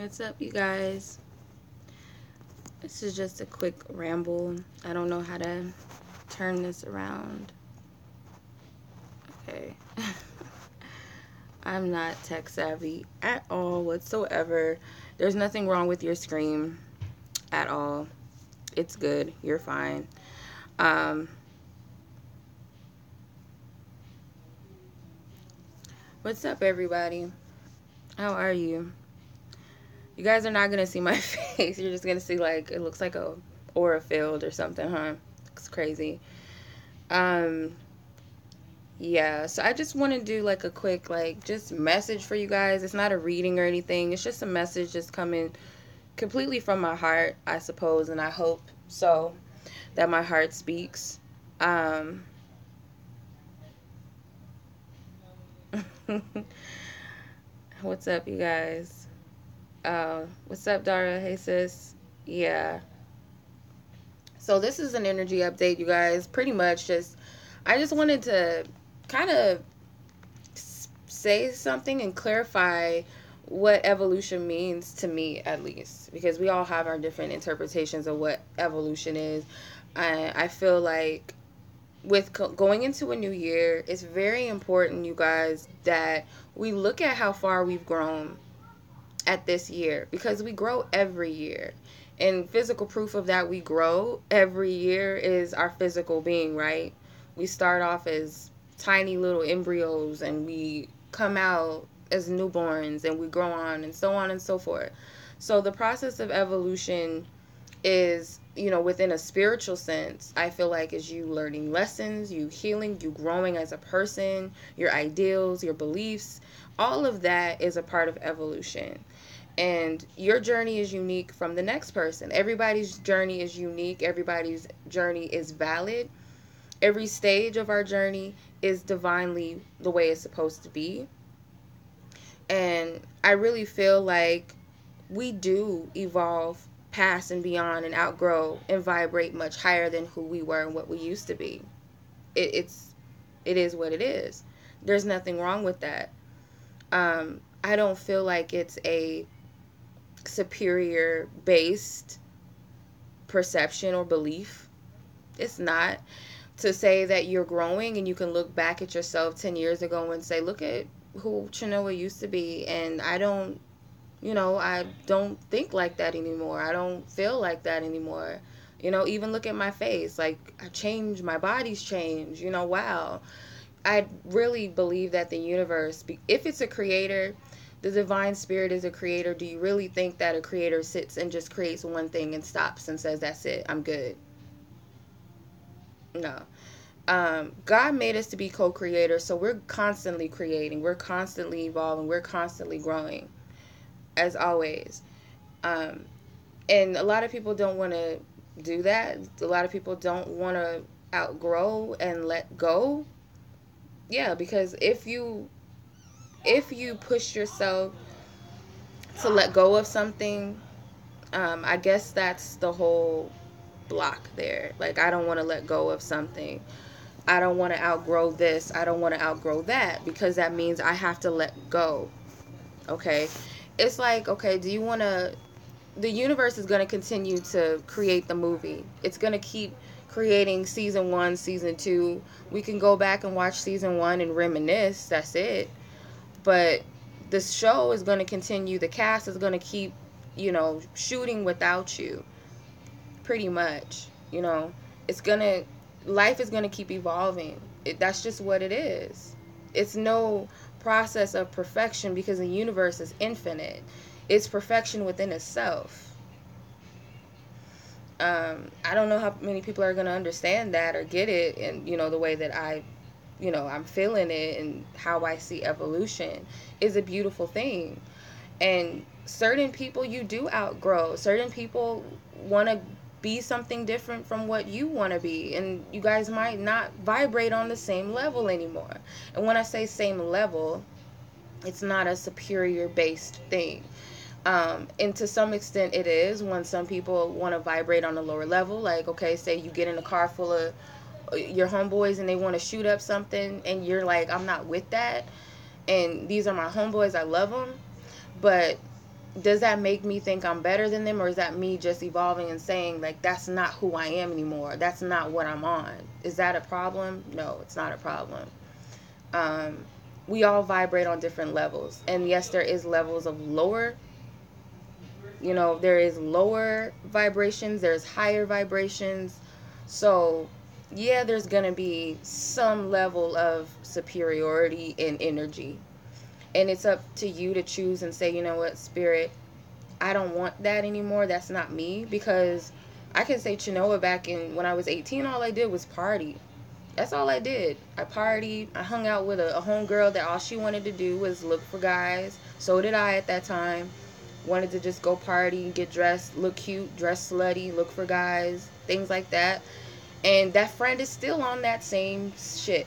What's up, you guys? This is just a quick ramble. I don't know how to turn this around. Okay. I'm not tech savvy at all whatsoever. There's nothing wrong with your screen at all. It's good. You're fine. Um, what's up, everybody? How are you? You guys are not going to see my face. You're just going to see, like, it looks like a aura field or something, huh? It's crazy. Um, Yeah, so I just want to do like a quick just message for you guys. It's not a reading or anything. It's just a message just coming completely from my heart, I suppose, and I hope so that my heart speaks. Um What's up, you guys? What's up, Dara? Hey, sis. Yeah. So this is an energy update, you guys. Pretty much just I just wanted to kind of say something and clarify what evolution means to me, at least, because we all have our different interpretations of what evolution is. I feel like with going into a new year, it's very important, you guys, that we look at how far we've grown at this year, because we grow every year. And physical proof of that we grow every year is our physical being, right? We start off as tiny little embryos and we come out as newborns and we grow on and so forth. So the process of evolution is, within a spiritual sense, I feel like is you learning lessons, you healing, you growing as a person, your ideals, your beliefs, all of that is a part of evolution. And your journey is unique from the next person. Everybody's journey is unique. Everybody's journey is valid. Every stage of our journey is divinely the way it's supposed to be. And I really feel like we do evolve past and beyond and outgrow and vibrate much higher than who we were and what we used to be. It is what it is. There's nothing wrong with that. I don't feel like it's a superior based perception or belief. It's not. To say that you're growing and you can look back at yourself 10 years ago and say, look at who Chenoa used to be, and I don't think like that anymore. I don't feel like that anymore. Even look at my face. Like, I changed, my body's changed. Wow. I really believe that the universe, if it's a creator, the divine spirit is a creator. Do you really think that a creator sits and just creates one thing and stops and says, that's it, I'm good? No. God made us to be co-creators, so we're constantly creating, we're constantly evolving, we're constantly growing, as always. Um, and a lot of people don't want to do that. A lot of people don't want to outgrow and let go. Yeah, because if you push yourself to let go of something, I guess that's the whole block there. Like, I don't want to let go of something. I don't want to outgrow this. I don't want to outgrow that, because that means I have to let go. Okay? It's like, okay, do you want to... The universe is going to continue to create the movie. It's going to keep creating season 1, season 2. We can go back and watch season 1 and reminisce. That's it. But the show is going to continue. The cast is going to keep, shooting without you. Pretty much. It's going to... Life is going to keep evolving. That's just what it is. It's no process of perfection, because the universe is infinite. It's perfection within itself. I don't know how many people are going to understand that or get it, and the way that I'm feeling it, and how I see evolution is a beautiful thing. And certain people you do outgrow. Certain people want to be something different from what you want to be, and you guys might not vibrate on the same level anymore. And when I say same level, it's not a superior based thing. And to some extent it is, when some people want to vibrate on a lower level. Like, okay, say you get in a car full of your homeboys and they want to shoot up something, and you're like, I'm not with that, and these are my homeboys, I love them. But does that make me think I'm better than them, or is that me just evolving and saying, like, that's not who I am anymore? That's not what I'm on. Is that a problem? No, it's not a problem. Um, we all vibrate on different levels. And yes, there is levels of lower, there is lower vibrations, there's higher vibrations. So, yeah, there's going to be some level of superiority in energy. And it's up to you to choose and say, you know what, spirit, I don't want that anymore. That's not me. Because I can say Chinoa back in when I was 18, all I did was party. That's all I did. I partied. I hung out with a homegirl that all she wanted to do was look for guys. So did I at that time. Wanted to just go party, get dressed, look cute, dress slutty, look for guys, things like that. And that friend is still on that same shit.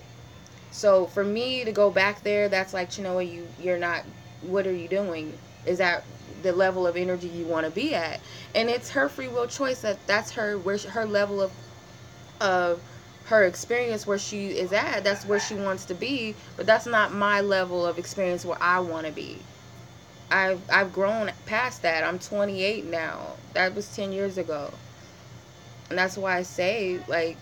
So for me to go back there, that's like, you're not, what are you doing? Is that the level of energy you want to be at? And it's her free will choice that's her level of her experience where she is at. That's where she wants to be, but that's not my level of experience where I want to be. I've grown past that. I'm 28 now. That was 10 years ago. And that's why I say, like,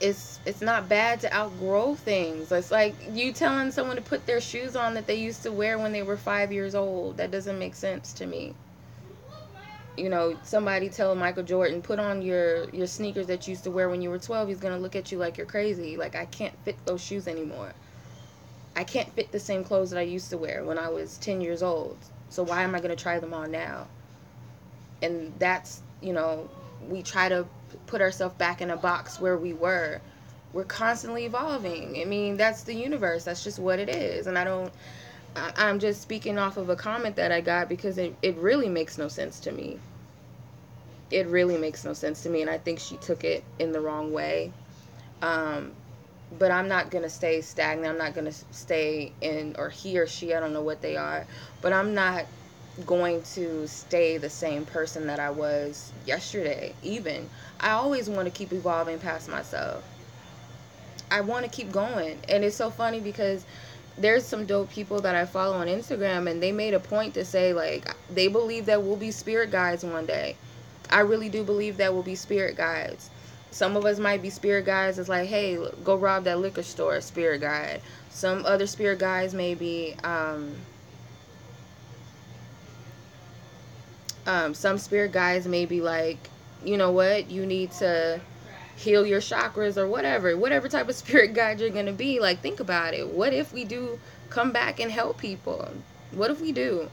it's not bad to outgrow things. It's like you telling someone to put their shoes on that they used to wear when they were 5 years old. That doesn't make sense to me. Somebody tell Michael Jordan, put on your sneakers that you used to wear when you were 12. He's going to look at you like you're crazy. Like, I can't fit those shoes anymore. I can't fit the same clothes that I used to wear when I was 10 years old. So why am I going to try them on now? And that's, we try to put ourselves back in a box where we were. We're constantly evolving. I mean, that's the universe. That's just what it is. And I'm just speaking off of a comment that I got because it really makes no sense to me. It really makes no sense to me. And I think she took it in the wrong way. But I'm not going to stay stagnant. I'm not going to stay in, or he or she, I don't know what they are. But I'm not going to stay the same person that I was yesterday, even. I always want to keep evolving past myself. I want to keep going. And it's so funny because there's some dope people that I follow on Instagram, and they made a point to say, like, they believe that we'll be spirit guides one day. I really do believe that we'll be spirit guides. Some of us might be spirit guides. It's like, hey, go rob that liquor store, spirit guide. Some other spirit guides may be, some spirit guides may be like, you know what, you need to heal your chakras or whatever type of spirit guide you're going to be. Like, think about it. What if we do come back and help people? What if we do?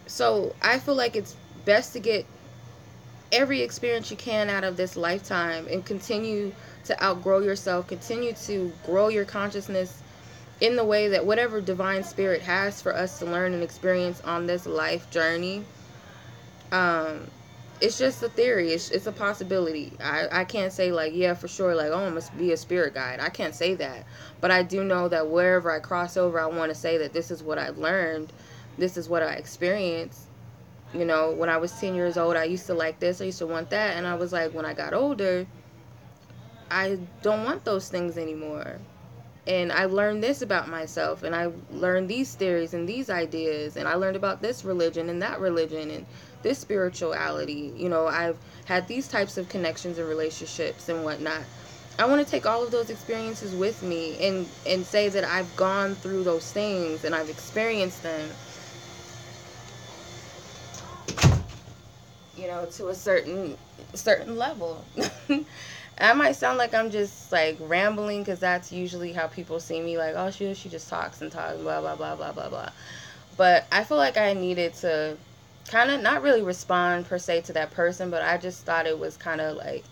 So I feel like it's best to get every experience you can out of this lifetime and continue to outgrow yourself, continue to grow your consciousness in the way that whatever divine spirit has for us to learn and experience on this life journey. It's just a theory. It's a possibility. I can't say, like, yeah, for sure, like, oh, I must be a spirit guide. I can't say that. But I do know that wherever I cross over, I want to say that this is what I've learned. This is what I experienced. When I was 10 years old, I used to like this. I used to want that. And I was like, when I got older, I don't want those things anymore. And I learned this about myself. And I learned these theories and these ideas. And I learned about this religion and that religion and this spirituality. I've had these types of connections and relationships and whatnot. I want to take all of those experiences with me and say that I've gone through those things and I've experienced them, to a certain level. I might sound like I'm just, like, rambling, because that's usually how people see me, like, oh, she just talks and talks, blah, blah, blah, blah, blah, blah. But I feel like I needed to kind of not really respond, per se, to that person, but I just thought it was kind of, like,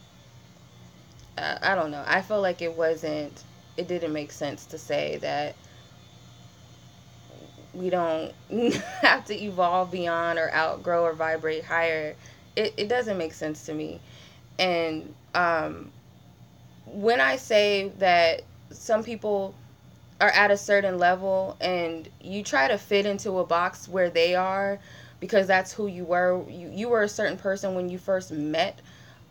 I don't know. I feel like it didn't make sense to say that we don't have to evolve beyond or outgrow or vibrate higher. It doesn't make sense to me. And when I say that some people are at a certain level and you try to fit into a box where they are because that's who you were, you were a certain person when you first met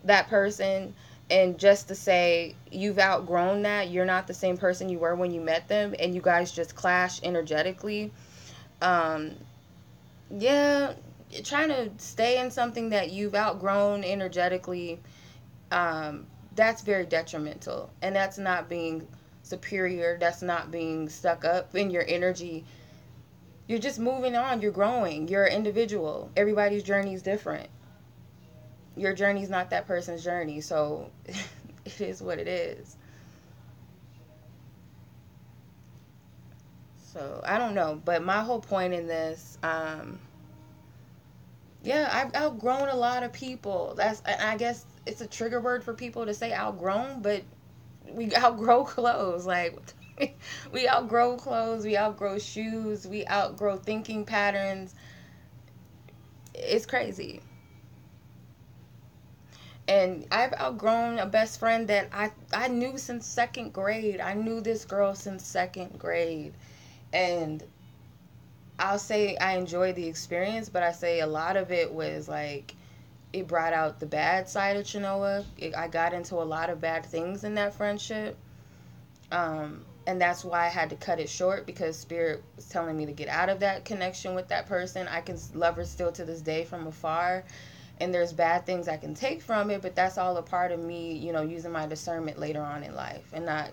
that person, and just to say you've outgrown that, you're not the same person you were when you met them, and you guys just clash energetically, Yeah, trying to stay in something that you've outgrown energetically, um, that's very detrimental. And that's not being superior. That's not being stuck up in your energy. You're just moving on. You're growing. You're an individual. Everybody's journey is different. Your journey is not that person's journey. So it is what it is. So I don't know. But my whole point in this, yeah, I've outgrown a lot of people. I guess it's a trigger word for people to say outgrown, but we outgrow clothes. Like, we outgrow clothes, we outgrow shoes, we outgrow thinking patterns. It's crazy. And I've outgrown a best friend that I knew since second grade. I knew this girl since second grade. And I'll say I enjoyed the experience, but I say a lot of it was like, it brought out the bad side of Chinoa. I got into a lot of bad things in that friendship. And that's why I had to cut it short, because Spirit was telling me to get out of that connection with that person. I can love her still to this day from afar, and there's bad things I can take from it, but that's all a part of me, using my discernment later on in life, and not,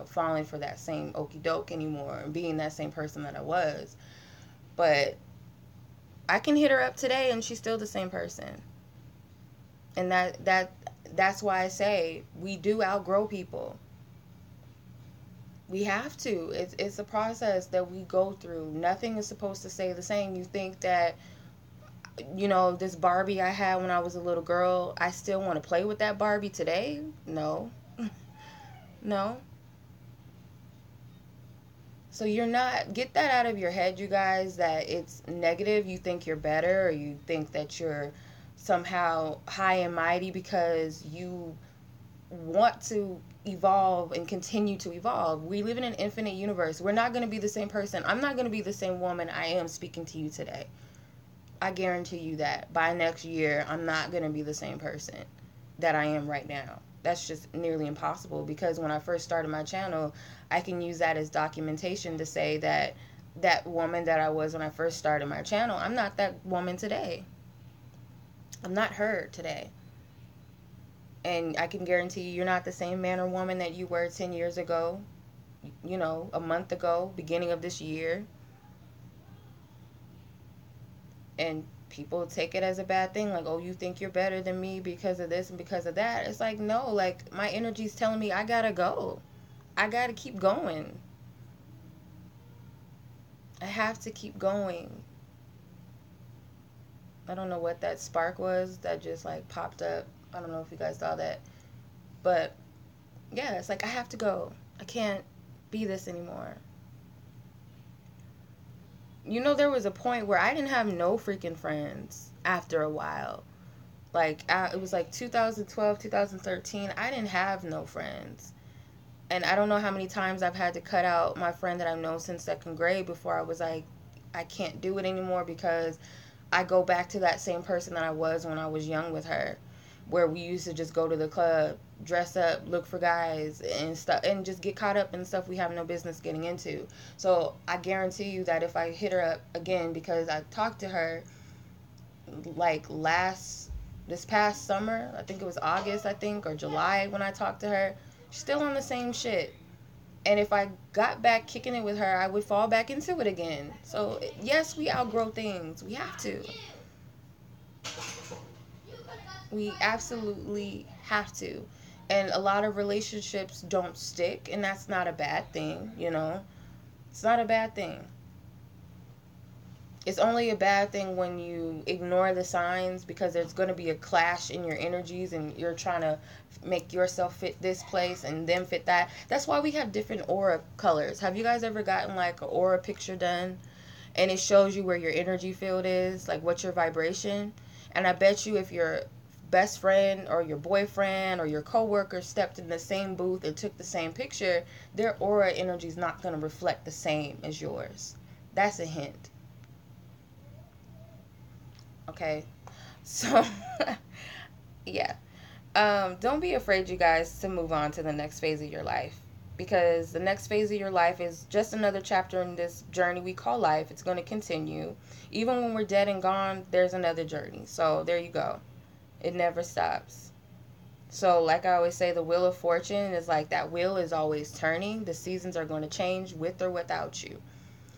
falling for that same okey doke anymore and being that same person that I was. But I can hit her up today and she's still the same person. And that's why I say we do outgrow people. We have to. It's a process that we go through. Nothing is supposed to stay the same. You think that, this Barbie I had when I was a little girl, I still want to play with that Barbie today? No. No. So you're not, get that out of your head, you guys, that it's negative. You think you're better, or you think that you're somehow high and mighty because you want to evolve and continue to evolve. We live in an infinite universe. We're not going to be the same person. I'm not going to be the same woman I am speaking to you today. I guarantee you that by next year, I'm not going to be the same person that I am right now. That's just nearly impossible, because when I first started my channel, I can use that as documentation to say that that woman that I was when I first started my channel, I'm not that woman today. I'm not her today. And I can guarantee you're not the same man or woman that you were 10 years ago, a month ago, beginning of this year. And people take it as a bad thing, like, oh, you think you're better than me because of this and because of that. It's like, no, like, my energy's telling me I gotta go. I gotta keep going. I have to keep going. I don't know what that spark was that just, like, popped up. I don't know if you guys saw that. But, yeah, it's like, I have to go. I can't be this anymore. There was a point where I didn't have no freaking friends after a while. Like, it was like 2012, 2013. I didn't have no friends. And I don't know how many times I've had to cut out my friend that I've known since second grade before I was like, I can't do it anymore, because I go back to that same person that I was when I was young with her, where we used to just go to the club, dress up, look for guys and stuff, and just get caught up in stuff we have no business getting into. So I guarantee you that if I hit her up again, because I talked to her like this past summer, I think it was August, or July, when I talked to her, she's still on the same shit. And if I got back kicking it with her, I would fall back into it again. So yes, we outgrow things. We have to. We absolutely have to. And a lot of relationships don't stick, and that's not a bad thing, It's not a bad thing. It's only a bad thing when you ignore the signs, because there's going to be a clash in your energies and you're trying to make yourself fit this place and them fit that. That's why we have different aura colors. Have you guys ever gotten like an aura picture done and it shows you where your energy field is, like what's your vibration? And I bet you if your best friend or your boyfriend or your coworker stepped in the same booth and took the same picture, their aura energy is not going to reflect the same as yours. That's a hint. Okay, so yeah, don't be afraid, you guys, to move on to the next phase of your life. because the next phase of your life is just another chapter in this journey we call life. It's going to continue. Even when we're dead and gone, there's another journey. So there you go. It never stops. So, like I always say, the wheel of fortune is like that wheel is always turning. The seasons are going to change with or without you.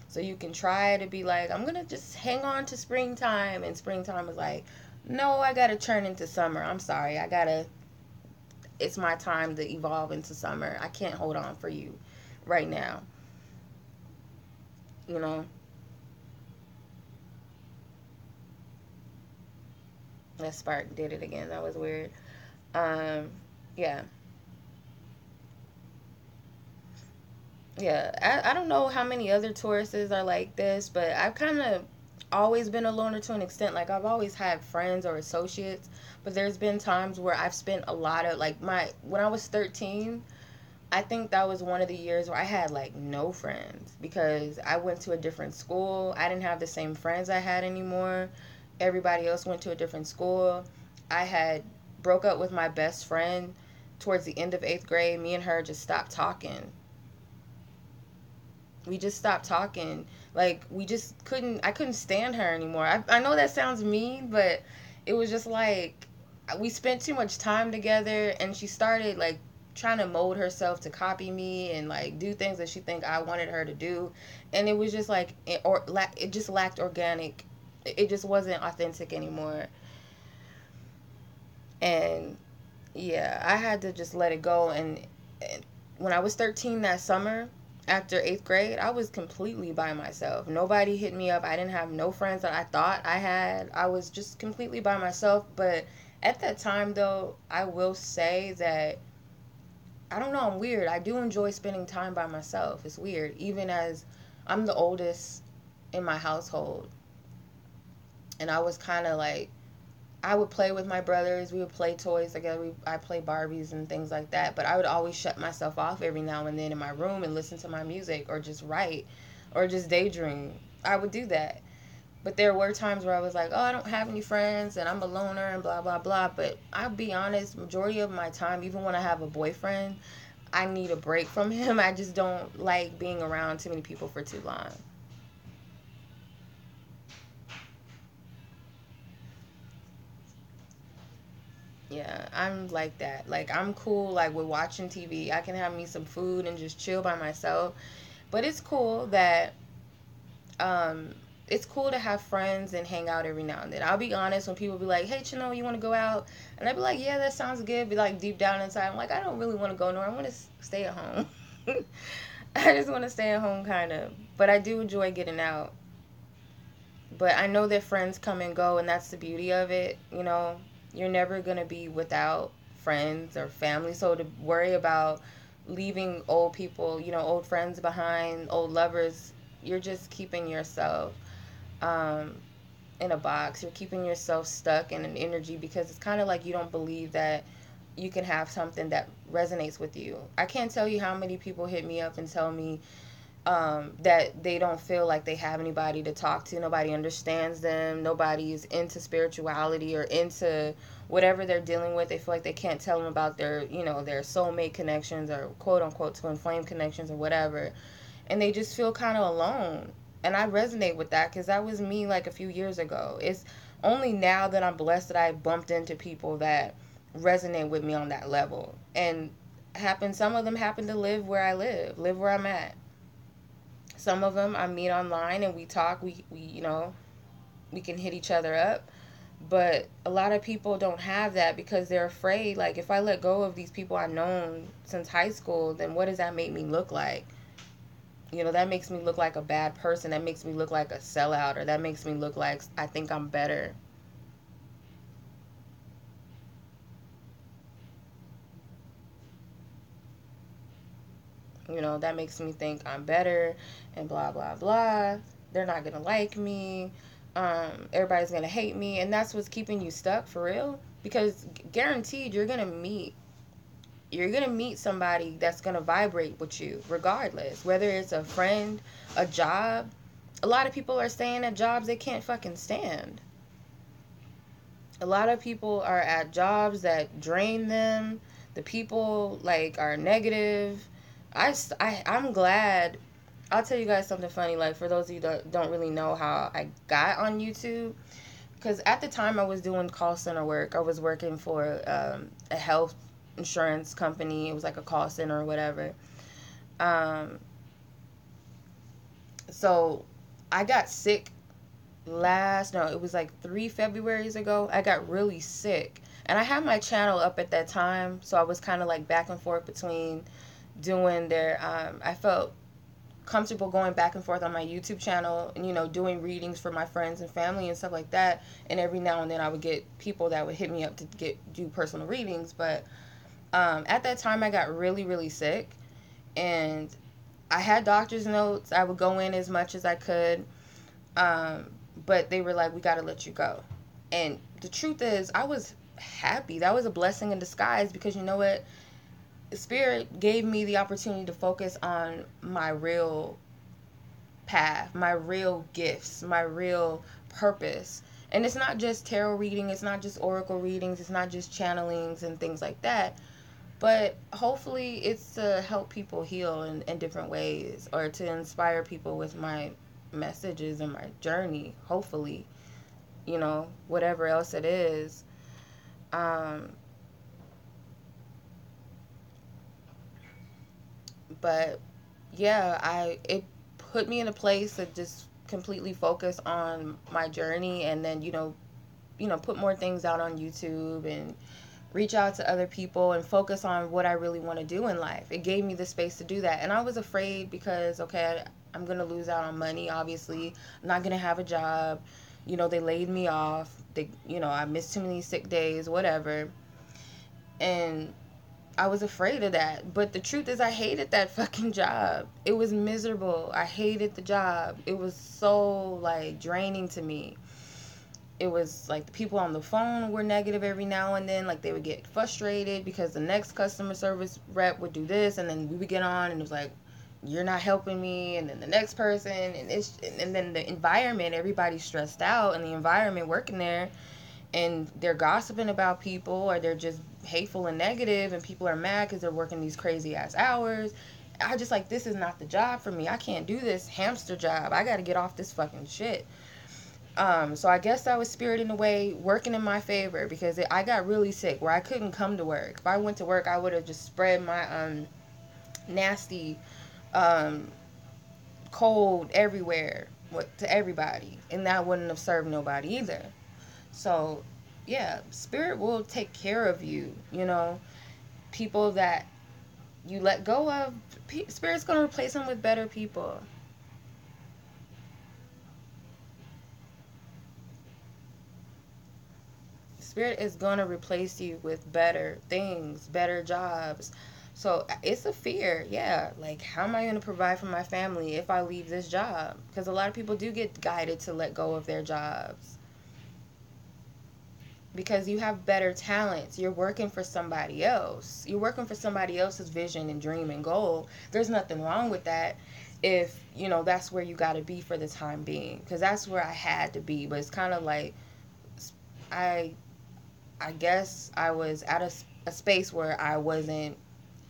So you can try to be like, I'm going to just hang on to springtime. And springtime is like, no, I got to turn into summer. I'm sorry. It's my time to evolve into summer. I can't hold on for you right now. You know, that spark did it again. That was weird. Um, yeah. Yeah, I don't know how many other Tauruses are like this, but I've kind of always been a loner to an extent. Like, I've always had friends or associates, but there's been times where I've spent a lot of, like, when I was 13, I think that was one of the years where I had, like, no friends because I went to a different school. I didn't have the same friends I had anymore. Everybody else went to a different school. I had broke up with my best friend towards the end of 8th grade. Me and her just stopped talking. We just stopped talking. Like, we just couldn't, I couldn't stand her anymore. I know that sounds mean, but it was just like we spent too much time together, and she started like trying to mold herself to copy me and like do things that she think I wanted her to do, and it was just like it just lacked organic. It just wasn't authentic anymore. And yeah, I had to just let it go. And when I was 13 that summer, after 8th grade, I was completely by myself. Nobody hit me up. I didn't have no friends that I thought I had. I was just completely by myself. But at that time, though, I will say that I don't know, I'm weird. I do enjoy spending time by myself. It's weird. Even as I'm the oldest in my household, and I was kind of like, I would play with my brothers. We would play toys together. I play Barbies and things like that. But I would always shut myself off every now and then in my room and listen to my music or just write or just daydream. I would do that. But there were times where I was like, oh, I don't have any friends and I'm a loner and blah, blah, blah. But I'll be honest, majority of my time, even when I have a boyfriend, I need a break from him. I just don't like being around too many people for too long. Yeah, I'm like that. Like, I'm cool, like, with watching TV. I can have me some food and just chill by myself. But um, it's cool to have friends and hang out every now and then. I'll be honest, when people be like, hey, Chino, you want to go out? And I'd be like, yeah, that sounds good. But, like, deep down inside, I'm like, I don't really want to go nowhere. I want to stay at home. I just want to stay at home, kind of. But I do enjoy getting out. But I know that friends come and go, and that's the beauty of it. You know, you're never going to be without friends or family. So to worry about leaving old people, old friends behind, old lovers, you're just keeping yourself um, in a box. You're keeping yourself stuck in an energy because it's kind of like you don't believe that you can have something that resonates with you. I can't tell you how many people hit me up and tell me that they don't feel like they have anybody to talk to. Nobody understands them. Nobody's into spirituality or into whatever they're dealing with. They feel like they can't tell them about their soulmate connections or quote unquote twin flame connections or whatever. And they just feel kind of alone. And I resonate with that because that was me like a few years ago. It's only now that I'm blessed that I bumped into people that resonate with me on that level. And some of them happen to live where I live where I'm at. Some of them I meet online and we talk. We can hit each other up. But a lot of people don't have that because they're afraid. Like, if I let go of these people I've known since high school, then what does that make me look like? That makes me look like a bad person. That makes me look like a sellout, or that makes me look like I think I'm better. That makes me think I'm better and blah, blah, blah. They're not going to like me. Everybody's going to hate me. And that's what's keeping you stuck for real. Because guaranteed you're going to meet somebody that's going to vibrate with you regardless. Whether it's a friend, a job. A lot of people are staying at jobs they can't fucking stand. A lot of people are at jobs that drain them. The people like are negative. I'm glad. I'll tell you guys something funny. Like, for those of you that don't really know how I got on YouTube, because at the time I was doing call center work. I was working for a health insurance company. It was like a call center or whatever. Um, so I got sick no, it was like 3 Februarys ago. I got really sick. And I had my channel up at that time. So I was kind of like back and forth between doing I felt comfortable going back and forth on my YouTube channel and, doing readings for my friends and family and stuff like that. And every now and then I would get people that would hit me up to do personal readings. But at that time I got really, really sick. And I had doctor's notes. I would go in as much as I could. But they were like, we got to let you go. And the truth is, I was happy. That was a blessing in disguise, because you know what? Spirit gave me the opportunity to focus on my real path, my real gifts, my real purpose. And it's not just tarot reading, it's not just oracle readings, it's not just channelings and things like that. But hopefully it's to help people heal in different ways, or to inspire people with my messages and my journey, hopefully, whatever else it is. But yeah, it put me in a place to just completely focus on my journey, and then put more things out on YouTube and reach out to other people and focus on what I really want to do in life. It gave me the space to do that. And I was afraid because, okay, I'm going to lose out on money, obviously. I'm not going to have a job. They laid me off. I missed too many sick days, whatever. And I was afraid of that. But the truth is, I hated that fucking job. It was miserable. I hated the job. It was so, like, draining to me. It was like the people on the phone were negative every now and then. Like, they would get frustrated because the next customer service rep would do this, and then we would get on and it was like, you're not helping me. And then the next person, and then the environment, everybody's stressed out in the environment working there, and they're gossiping about people, or they're just hateful and negative, and people are mad because they're working these crazy ass hours. I just like, this is not the job for me. I can't do this hamster job. I got to get off this fucking shit. So I guess that was spirit in a way working in my favor, because I got really sick where I couldn't come to work. If I went to work, I would have just spread my nasty cold everywhere to everybody, and that wouldn't have served nobody either. So yeah, spirit will take care of you. People that you let go of, spirit's going to replace them with better people. Spirit is going to replace you with better things, better jobs. So it's a fear, yeah. Like, how am I going to provide for my family if I leave this job? Because a lot of people do get guided to let go of their jobs. Because you have better talents. You're working for somebody else. You're working for somebody else's vision and dream and goal. There's nothing wrong with that if, that's where you got to be for the time being. Because that's where I had to be. But it's kind of like, I guess I was at a space where I wasn't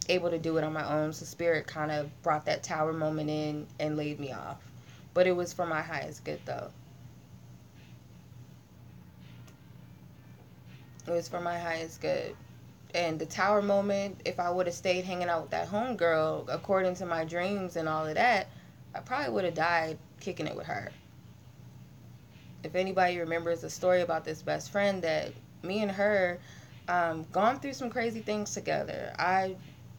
able to do it on my own. So spirit kind of brought that tower moment in and laid me off. But it was for my highest good, though. It was for my highest good. And the tower moment, if I would have stayed hanging out with that homegirl, according to my dreams and all of that, I probably would have died kicking it with her. If anybody remembers the story about this best friend, that me and her gone through some crazy things together.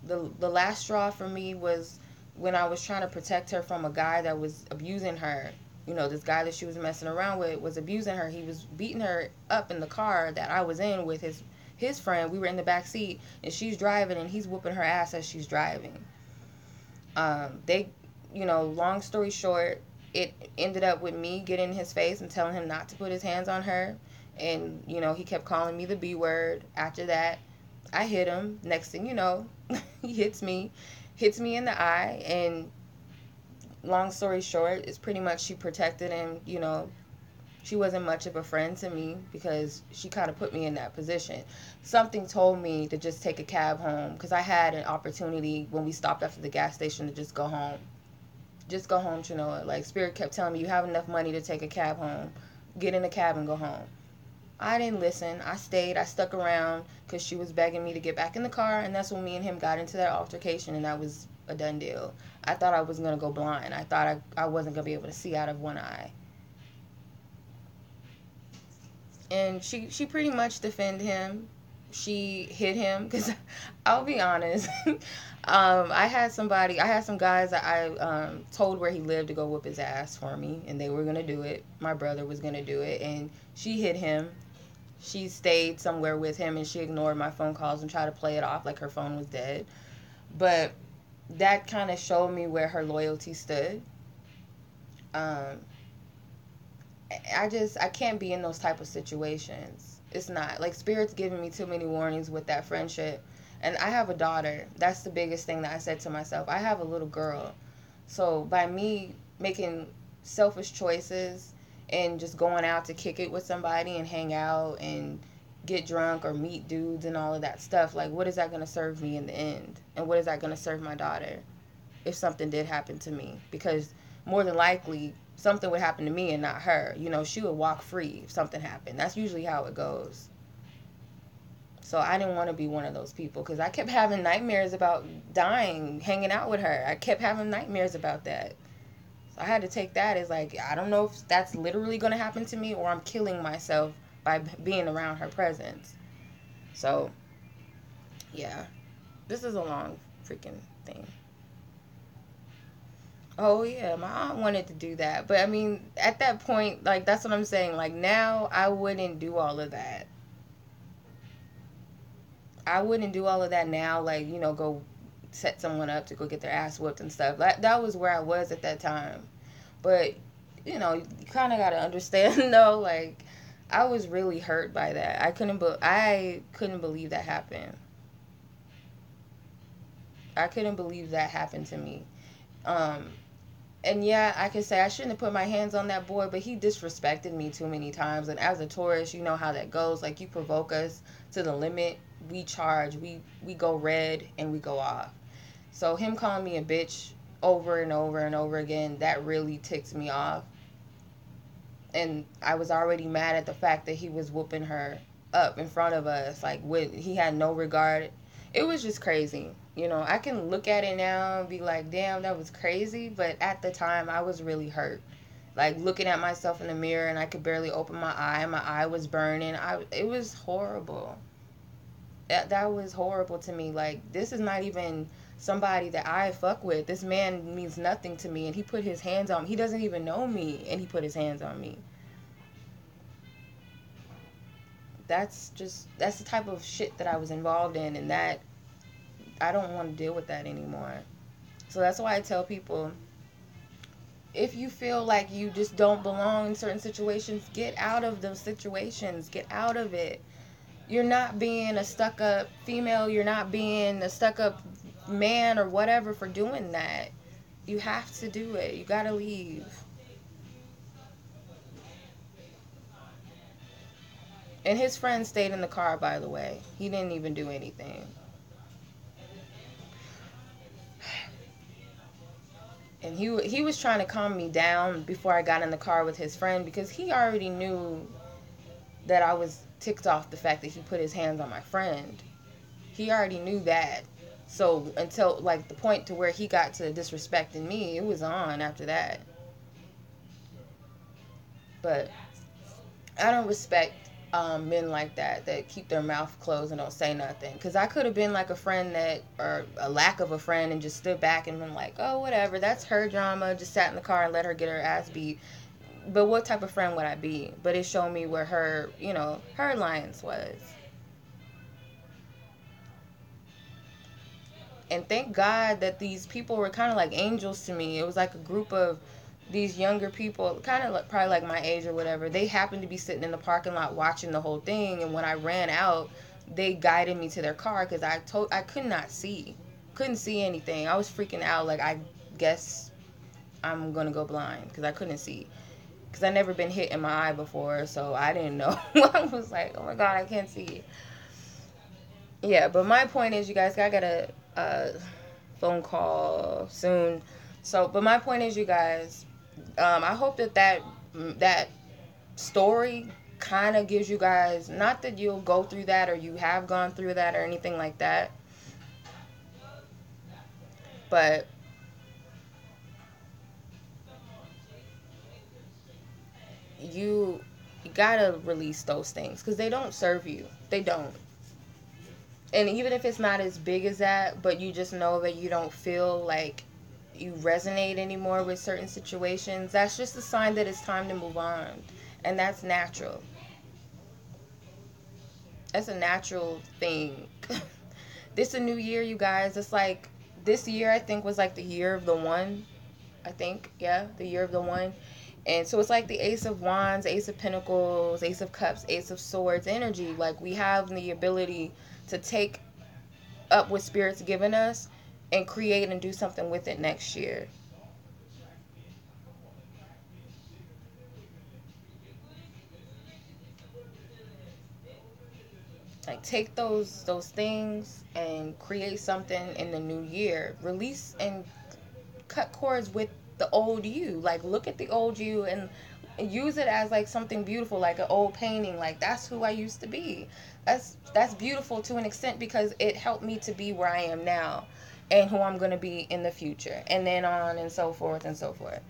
The last straw for me was when I was trying to protect her from a guy that was abusing her. This guy that she was messing around with was abusing her. He was beating her up in the car that I was in with his friend. We were in the back seat, and she's driving, and he's whooping her ass as she's driving. Long story short, it ended up with me getting in his face and telling him not to put his hands on her. And, he kept calling me the B word. After that, I hit him. Next thing you know, he hits me in the eye. And long story short, it's pretty much she protected him, She wasn't much of a friend to me because she kind of put me in that position. Something told me to just take a cab home because I had an opportunity when we stopped after the gas station to just go home. Just go home, Chenoa. Like, Spirit kept telling me, you have enough money to take a cab home. Get in a cab and go home. I didn't listen. I stayed. I stuck around because she was begging me to get back in the car, and that's when me and him got into that altercation, and that was a done deal. I thought I was going to go blind. I thought I wasn't going to be able to see out of one eye. And she pretty much defended him. She hit him because I'll be honest. I had some guys that I told where he lived to go whoop his ass for me, and they were going to do it. My brother was going to do it, and she hit him. She stayed somewhere with him, and she ignored my phone calls and tried to play it off like her phone was dead. But that kind of showed me where her loyalty stood. I can't be in those type of situations. It's not. Like, Spirit's giving me too many warnings with that friendship. And I have a daughter. That's the biggest thing that I said to myself. I have a little girl. So by me making selfish choices and just going out to kick it with somebody and hang out and get drunk or meet dudes and all of that stuff, like, what is that going to serve me in the end? And what is that going to serve my daughter if something did happen to me? Because more than likely, something would happen to me and not her. You know, she would walk free if something happened. That's usually how it goes. So I didn't want to be one of those people because I kept having nightmares about dying, hanging out with her. I kept having nightmares about that. So I had to take that as like, I don't know if that's literally going to happen to me or I'm killing myself by being around her presence. So, yeah. This is a long freaking thing. Oh, yeah, my aunt wanted to do that. But, I mean, at that point, like, that's what I'm saying. Like, now, I wouldn't do all of that. I wouldn't do all of that now, like, you know, go set someone up to go get their ass whooped and stuff. That was where I was at that time. But, you know, you kind of got to understand, though, like, I was really hurt by that. I couldn't believe that happened. I couldn't believe that happened to me. And yeah, I can say I shouldn't have put my hands on that boy, but he disrespected me too many times. And as a Taurus, you know how that goes. Like, you provoke us to the limit, we charge, we go red, and we go off. So him calling me a bitch over and over and over again, that really ticks me off. And I was already mad at the fact that he was whooping her up in front of us. Like, he had no regard. It was just crazy. You know, I can look at it now and be like, damn, that was crazy. But at the time, I was really hurt. Like, looking at myself in the mirror and I could barely open my eye. My eye was burning. It was horrible. That was horrible to me. Like, this is not even somebody that I fuck with. This man means nothing to me. And he put his hands on me. He doesn't even know me. And he put his hands on me. That's the type of shit that I was involved in. And that, I don't want to deal with that anymore. So that's why I tell people, if you feel like you just don't belong in certain situations, get out of those situations. Get out of it. You're not being a stuck-up female. You're not being a stuck-up man or whatever for doing that. You have to do it. You gotta leave. And his friend stayed in the car, by the way. He didn't even do anything. And he was trying to calm me down before I got in the car with his friend because he already knew that I was ticked off the fact that he put his hands on my friend. He already knew that. So until, like, the point to where he got to disrespecting me, it was on after that. But I don't respect men like that keep their mouth closed and don't say nothing. Because I could have been like a friend or a lack of a friend and just stood back and been like, oh, whatever, that's her drama. Just sat in the car and let her get her ass beat. But what type of friend would I be? But it showed me where her alliance was. And thank God that these people were kind of like angels to me. It was like a group of these younger people, kind of probably like my age or whatever. They happened to be sitting in the parking lot watching the whole thing. And when I ran out, they guided me to their car because I could not see. Couldn't see anything. I was freaking out. Like, I guess I'm going to go blind because I couldn't see. because I never been hit in my eye before, so I didn't know. I was like, oh my god, I can't see. Yeah, but my point is, you guys, I got a phone call soon. So, but my point is, you guys, I hope that story kind of gives you guys, not that you'll go through that or you have gone through that or anything like that, but you gotta release those things because they don't serve you. They don't. And even if it's not as big as that, but you just know that you don't feel like you resonate anymore with certain situations, that's just a sign that it's time to move on. And that's natural. That's a natural thing. This a new year, you guys. It's like this year I think was like the year of the one. I think, yeah, the year of the one. And so it's like the Ace of Wands, Ace of Pentacles, Ace of Cups, Ace of Swords energy. Like we have the ability to take up what Spirit's given us and create and do something with it next year. Like take those things and create something in the new year. Release and cut cords with the old you. Like look at the old you and use it as like something beautiful, like an old painting. Like that's who I used to be. That's beautiful to an extent because it helped me to be where I am now and who I'm going to be in the future, and then on and so forth and so forth.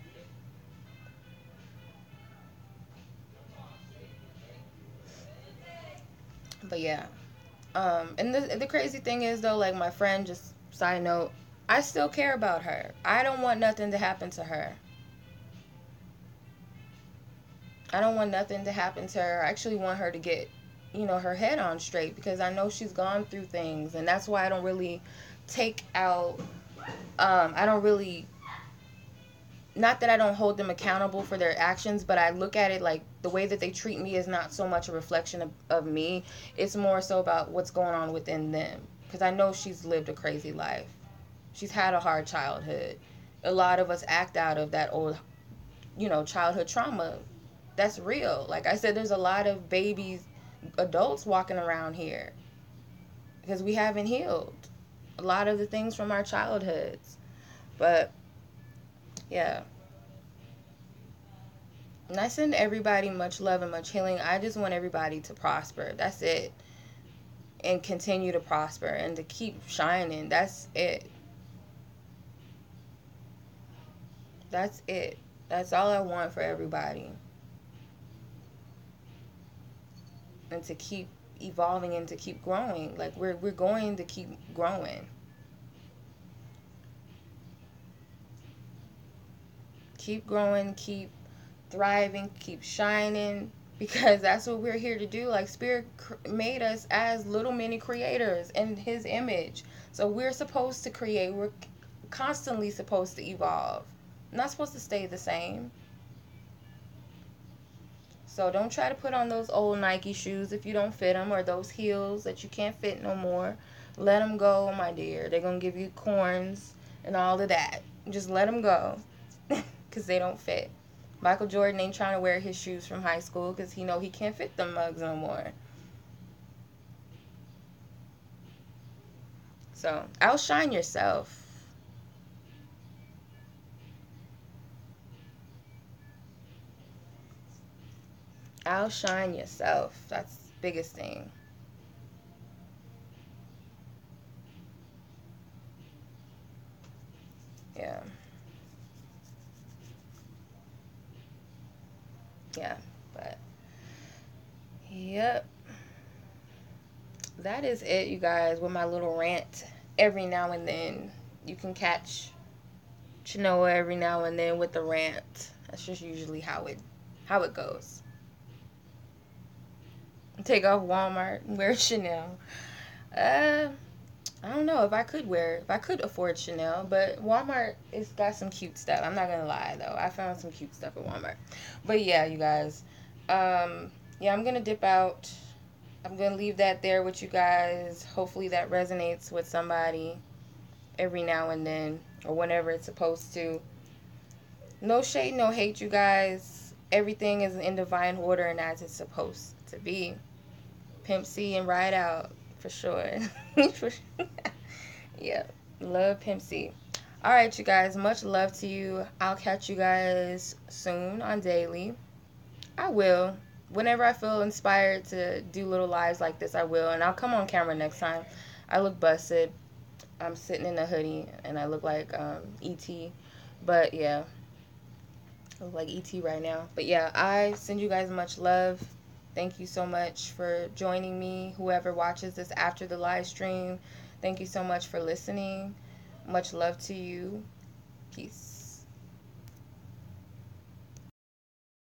But yeah, and the crazy thing is though, like my friend, just side note, I still care about her. I don't want nothing to happen to her. I don't want nothing to happen to her. I actually want her to get, her head on straight because I know she's gone through things, and that's why I don't really take out. I don't really. Not that I don't hold them accountable for their actions, but I look at it like the way that they treat me is not so much a reflection of me. It's more so about what's going on within them. Because I know she's lived a crazy life. She's had a hard childhood. A lot of us act out of that old, childhood trauma. That's real. Like I said, there's a lot of babies, adults walking around here because we haven't healed a lot of the things from our childhoods. But yeah. And I send everybody much love and much healing. I just want everybody to prosper. That's it. And continue to prosper and to keep shining. That's it. That's it. That's all I want for everybody. And to keep evolving and to keep growing. Like we're going to keep growing. Keep growing, keep thriving, keep shining, because that's what we're here to do. Like Spirit made us as little mini creators in his image. So we're supposed to create. We're constantly supposed to evolve. We're not supposed to stay the same. So don't try to put on those old Nike shoes if you don't fit them, or those heels that you can't fit no more. Let them go, my dear. They're going to give you corns and all of that. Just let them go because they don't fit. Michael Jordan ain't trying to wear his shoes from high school because he know he can't fit them mugs no more. So outshine yourself. Outshine yourself. That's the biggest thing. Yeah. Yeah. But yep. That is it, you guys, with my little rant. Every now and then you can catch Chenoa every now and then with the rant. That's just usually how it goes. Take off Walmart and wear Chanel. Uh, I don't know if I could afford Chanel, but Walmart it's got some cute stuff. I'm not gonna lie though, I found some cute stuff at Walmart. But yeah, you guys, yeah, I'm gonna dip out. I'm gonna leave that there with you guys. Hopefully that resonates with somebody every now and then or whenever it's supposed to. No shade, no hate, you guys. everything is in divine order and as it's supposed to be. Pimp C and Ride Out for sure. For sure. Yeah, love Pimp C. All right, you guys, much love to you. I'll catch you guys soon on Daily. I will. Whenever I feel inspired to do little lives like this, I will. And I'll come on camera next time. I look busted. I'm sitting in a hoodie and I look like E.T. But yeah, I look like E.T. right now. But yeah, I send you guys much love. Thank you so much for joining me. Whoever watches this after the live stream, thank you so much for listening. Much love to you. Peace.